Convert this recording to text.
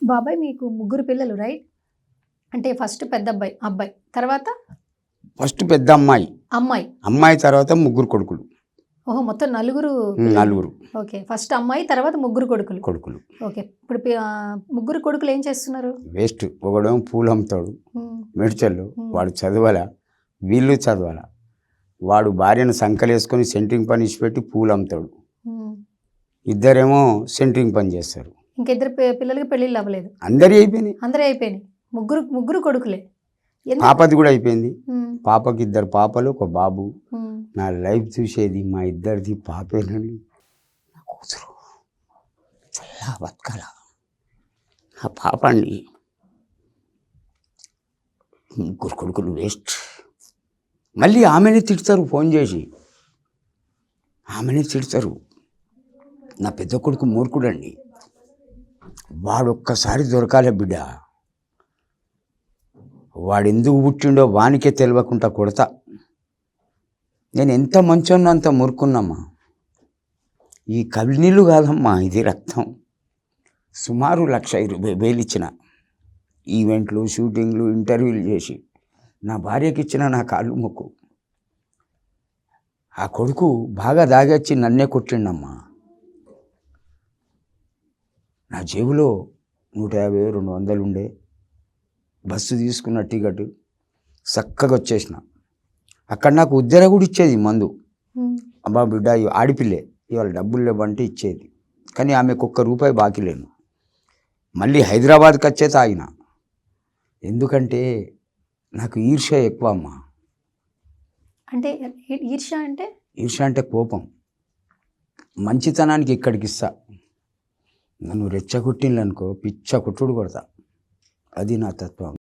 బాబాయ్ మీకు ముగ్గురు పిల్లలు రైట్? అంటే ఫస్ట్ పెద్ద అబ్బాయి అబ్బాయి తర్వాత ఫస్ట్ పెద్ద అమ్మాయి అమ్మాయి అమ్మాయి తర్వాత ముగ్గురు కొడుకులు. ఓహో మొత్తం నలుగురు నలుగురు ఓకే ఫస్ట్ అమ్మాయి తర్వాత ముగ్గురు కొడుకులు కొడుకులు. ఓకే ఇప్పుడు ముగ్గురు కొడుకులు ఏం చేస్తున్నారు? వేస్ట్. ఒకడేమో పూలు అమ్ముతాడు మెడిచల్లు, వాడు చదవాల, వీళ్ళు చదవాల. వాడు భార్యను సంకలేసుకొని సెంట్రింగ్ పని ఇచ్చిపెట్టి పూలు అమ్ముతాడు. ఇద్దరేమో సెంట్రింగ్ పని చేస్తారు. ఇంకిద్దరు పిల్లలకి పెళ్ళిళ్ళు అవ్వలేదు? అందరి అయిపోయినాయి. అందరూ అయిపోయినాయి. ముగ్గురు కొడుకులే. పాపది కూడా అయిపోయింది. పాపకి 2 పాపలు 1 బాబు. నా లైఫ్ చూసేది మా ఇద్దరిది పాపేనండి. నా కూతురు చల్లా బతకాల. నా పాప అండి. ముగ్గురు కొడుకులు వేస్ట్. మళ్ళీ ఆమెనే తిడతారు, ఫోన్ చేసి ఆమెనే తిడతారు. నా పెద్ద కొడుకు మూర్ఖుడండి. వాడు ఒక్కసారి దొరకాలే బిడ్డ. వాడు ఎందుకు పుట్టిండో వానికే తెలియకుండా కొడతా. నేను ఎంత మంచోన్నో అంత మురుకున్నమ్మా. ఈ కవినీళ్ళు కాదమ్మా, ఇది రక్తం. సుమారు 1,20,000 ఇచ్చిన ఈవెంట్లు, షూటింగ్లు, ఇంటర్వ్యూలు చేసి నా భార్యకి ఇచ్చిన నా కాళ్ళు మొక్కు. ఆ కొడుకు బాగా దాగచ్చి నన్నే కొట్టిండమ్మా. నా జేబులో 150, 200 ఉండే. బస్సు తీసుకున్న టికెట్ చక్కగా వచ్చేసిన. అక్కడ నాకు ఉద్దెర కూడా ఇచ్చేది మందు. అబ్బా బిడ్డ ఆడిపిల్లే, ఇవాళ డబ్బులు లేవంటే ఇచ్చేది. కానీ ఆమెకు ₹1 బాకీ లేను. మళ్ళీ హైదరాబాద్కి వచ్చే తాగిన. ఎందుకంటే నాకు ఈర్ష్య ఎక్కువ అమ్మా. అంటే ఈర్ష్య అంటే కోపం. మంచితనానికి ఇక్కడికి ఇస్తా, నన్ను రెచ్చగొట్టిందనుకో పిచ్చ కొట్టుడు కొడతా. అది నా తత్వం.